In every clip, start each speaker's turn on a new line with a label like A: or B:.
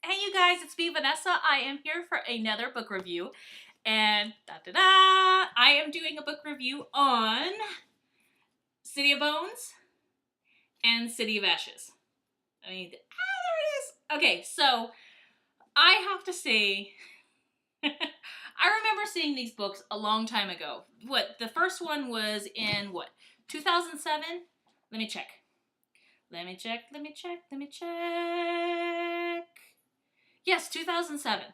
A: Hey you guys, it's me, Vanessa. I am here for another book review. And I am doing a book review on City of Bones and City of Ashes. There it is. Okay, so I have to say, I remember seeing these books a long time ago. The first one was in 2007? Let me check. Let me check. Yes, 2007.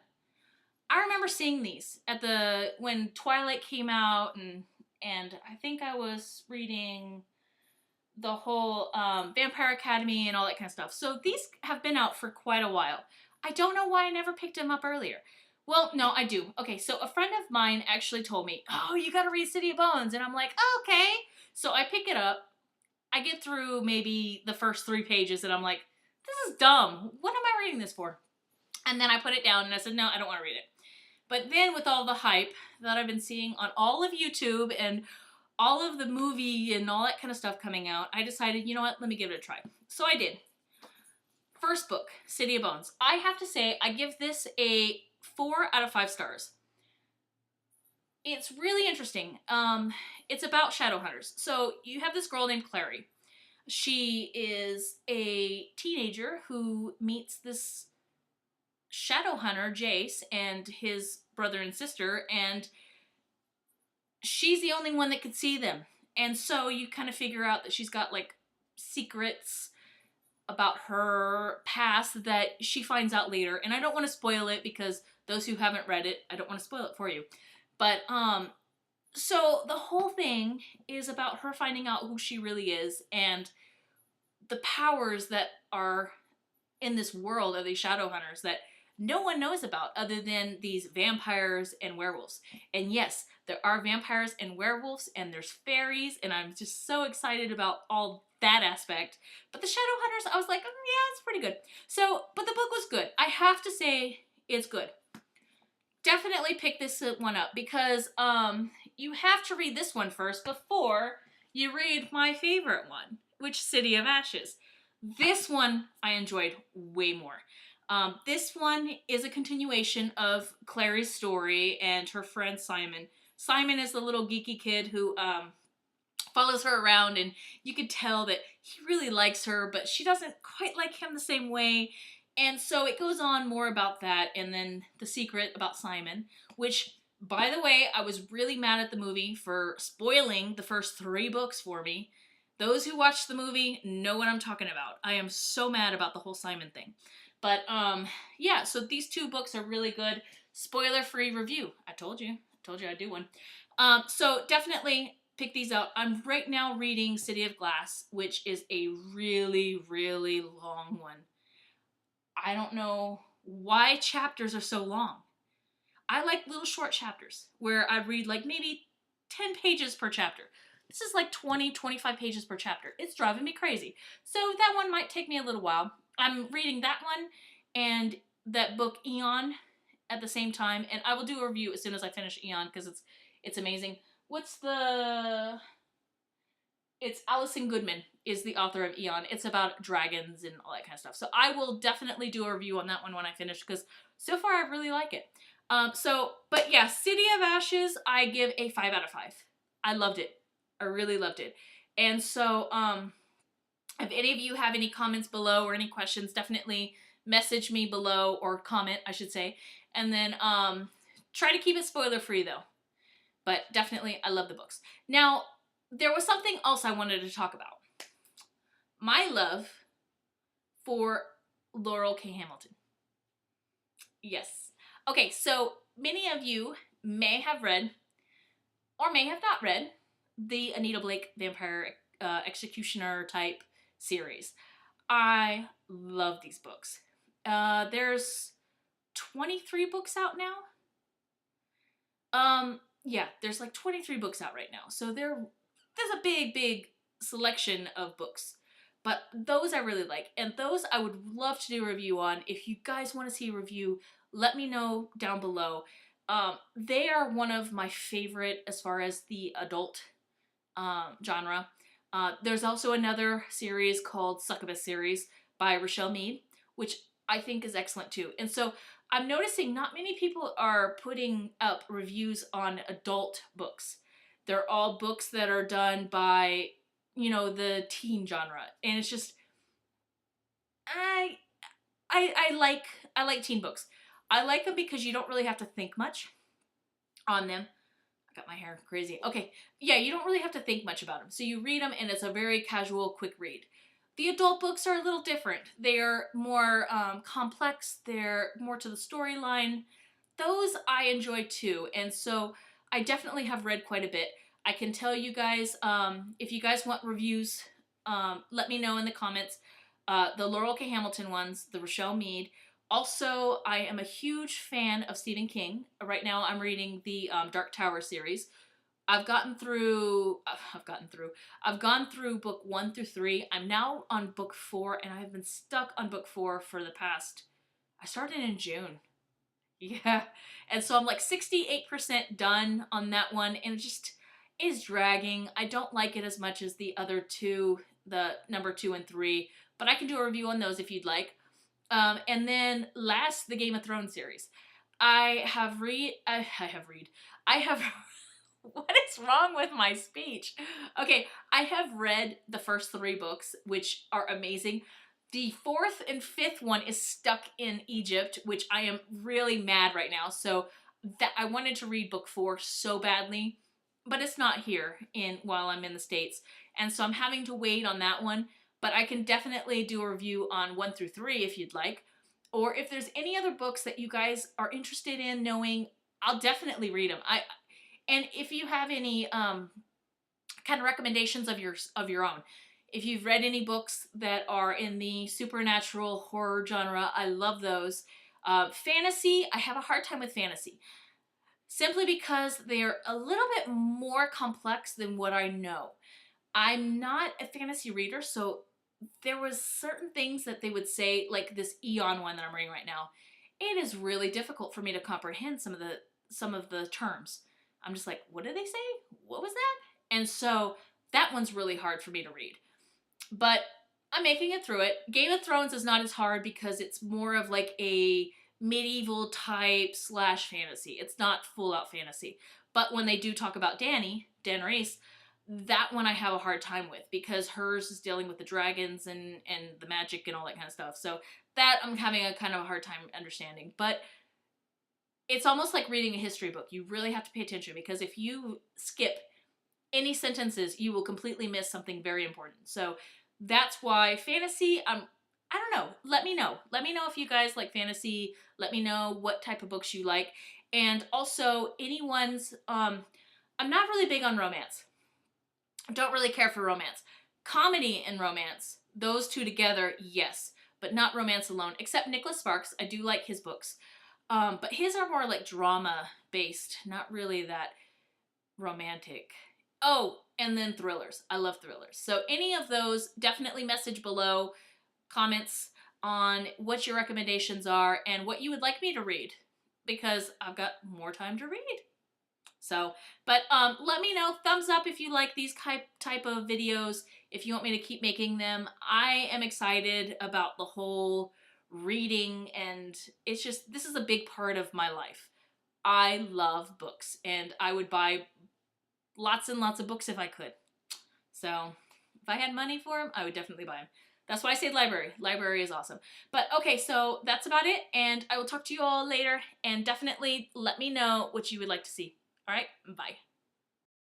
A: I remember seeing these when Twilight came out, and I think I was reading the whole Vampire Academy and all that kind of stuff. So these have been out for quite a while. I don't know why I never picked them up earlier. Well, no, I do. Okay, so a friend of mine actually told me, "Oh, you got to read City of Bones," and I'm like, "Okay." So I pick it up. I get through maybe the first 3 pages, and I'm like, "This is dumb. What am I reading this for?" And then I put it down, and I said, "No, I don't want to read it." But then with all the hype that I've been seeing on all of YouTube and all of the movie and all that kind of stuff coming out, I decided, you know what, let me give it a try. So I did. First book, City of Bones. I have to say, I give this a 4 out of 5 stars. It's really interesting. It's about shadow hunters. So you have this girl named Clary. She is a teenager who meets this shadow hunter, Jace, and his brother and sister, and she's the only one that could see them. And so you kind of figure out that she's got like secrets about her past that she finds out later. And I don't want to spoil it because those who haven't read it, I don't want to spoil it for you. But so the whole thing is about her finding out who she really is and the powers that are in this world of these shadow hunters that no one knows about other than these vampires and werewolves. And yes, there are vampires and werewolves, and there's fairies, and I'm just so excited about all that aspect. But the shadow hunters, I was like, yeah, it's pretty good. So, but the book was good. I have to say, it's good. Definitely pick this one up because you have to read this one first before you read my favorite one, which City of Ashes. This one I enjoyed way more. This one is a continuation of Clary's story and her friend Simon. Simon is the little geeky kid who follows her around, and you could tell that he really likes her, but she doesn't quite like him the same way. And so it goes on more about that, and then the secret about Simon, which, by the way, I was really mad at the movie for spoiling the first 3 books for me. Those who watched the movie know what I'm talking about. I am so mad about the whole Simon thing. But, yeah, so these 2 books are really good. Spoiler-free review. I told you I'd do one. So definitely pick these out. I'm right now reading City of Glass, which is a really, really long one. I don't know why chapters are so long. I like little short chapters where I read like maybe 10 pages per chapter. This is like 20, 25 pages per chapter. It's driving me crazy. So that one might take me a little while. I'm reading that one and that book Eon at the same time, and I will do a review as soon as I finish Eon because it's amazing. It's Alison Goodman is the author of Eon. It's about dragons and all that kind of stuff. So I will definitely do a review on that one when I finish because so far I really like it. But yeah, City of Ashes, I give a 5 out of 5. I loved it. I really loved it. And so, if any of you have any comments below or any questions, definitely message me below, or comment, I should say. And then, try to keep it spoiler free though. But definitely, I love the books. Now, there was something else I wanted to talk about. My love for Laurel K. Hamilton. Yes. Okay, so many of you may have read, or may have not read, the Anita Blake Vampire Executioner type series. I love these books. There's 23 books out now. Yeah, there's like 23 books out right now. So there's a big selection of books. But those I really like, and those I would love to do a review on. If you guys want to see a review, let me know down below. They are one of my favorite as far as the adult genre. There's also another series called Succubus series by Rochelle Mead, which I think is excellent too. And so I'm noticing not many people are putting up reviews on adult books. They're all books that are done by, the teen genre. And it's just I I like teen books. I like them because you don't really have to think much on them. I got my hair crazy. Okay, yeah, you don't really have to think much about them. So you read them and it's a very casual, quick read. The adult books are a little different. They're more complex. They're more to the storyline. Those I enjoy too, and so I definitely have read quite a bit. I can tell you guys, if you guys want reviews, let me know in the comments. The Laurel K. Hamilton ones, the Rochelle Mead. Also, I am a huge fan of Stephen King. Right now, I'm reading the Dark Tower series. I've gotten through. I've gone through book 1 through 3. I'm now on book 4, and I've been stuck on book 4 for the past. I started in June. Yeah, and so I'm like 68% done on that one, and it just is dragging. I don't like it as much as the other two, the number 2 and 3, but I can do a review on those if you'd like. And then last, the Game of Thrones series. I have read. I have. What is wrong with my speech? Okay, I have read the first 3 books, which are amazing. The 4th and 5th one is stuck in Egypt, which I am really mad right now. So that I wanted to read book 4 so badly, but it's not here while I'm in the States. And so I'm having to wait on that one. But I can definitely do a review on 1 through 3 if you'd like. Or if there's any other books that you guys are interested in knowing, I'll definitely read them. And if you have any kind of recommendations of your own, if you've read any books that are in the supernatural horror genre, I love those. Fantasy, I have a hard time with fantasy. Simply because they're a little bit more complex than what I know. I'm not a fantasy reader, so there was certain things that they would say, like this Eon one that I'm reading right now. It is really difficult for me to comprehend some of the terms. I'm just like, what did they say? What was that? And so that one's really hard for me to read. But I'm making it through it. Game of Thrones is not as hard because it's more of like a medieval type / fantasy. It's not full out fantasy. But when they do talk about Daenerys, that one I have a hard time with because hers is dealing with the dragons and the magic and all that kind of stuff. So that I'm having a kind of a hard time understanding. But it's almost like reading a history book. You really have to pay attention because if you skip any sentences, you will completely miss something very important. So that's why fantasy, I don't know. Let me know. Let me know if you guys like fantasy. Let me know what type of books you like. And also anyone's, I'm not really big on romance. I don't really care for romance. Comedy and romance, those two together, yes, but not romance alone. Except Nicholas Sparks, I do like his books. But his are more like drama based, not really that romantic. Oh, and then thrillers. I love thrillers. So any of those, definitely message below, comments on what your recommendations are and what you would like me to read because I've got more time to read. So, but let me know, thumbs up if you like these type of videos, if you want me to keep making them. I am excited about the whole reading, and it's just, this is a big part of my life. I love books, and I would buy lots and lots of books if I could. So, if I had money for them, I would definitely buy them. That's why I say library. Library is awesome. But okay, so that's about it, and I will talk to you all later, and definitely let me know what you would like to see. All right, bye.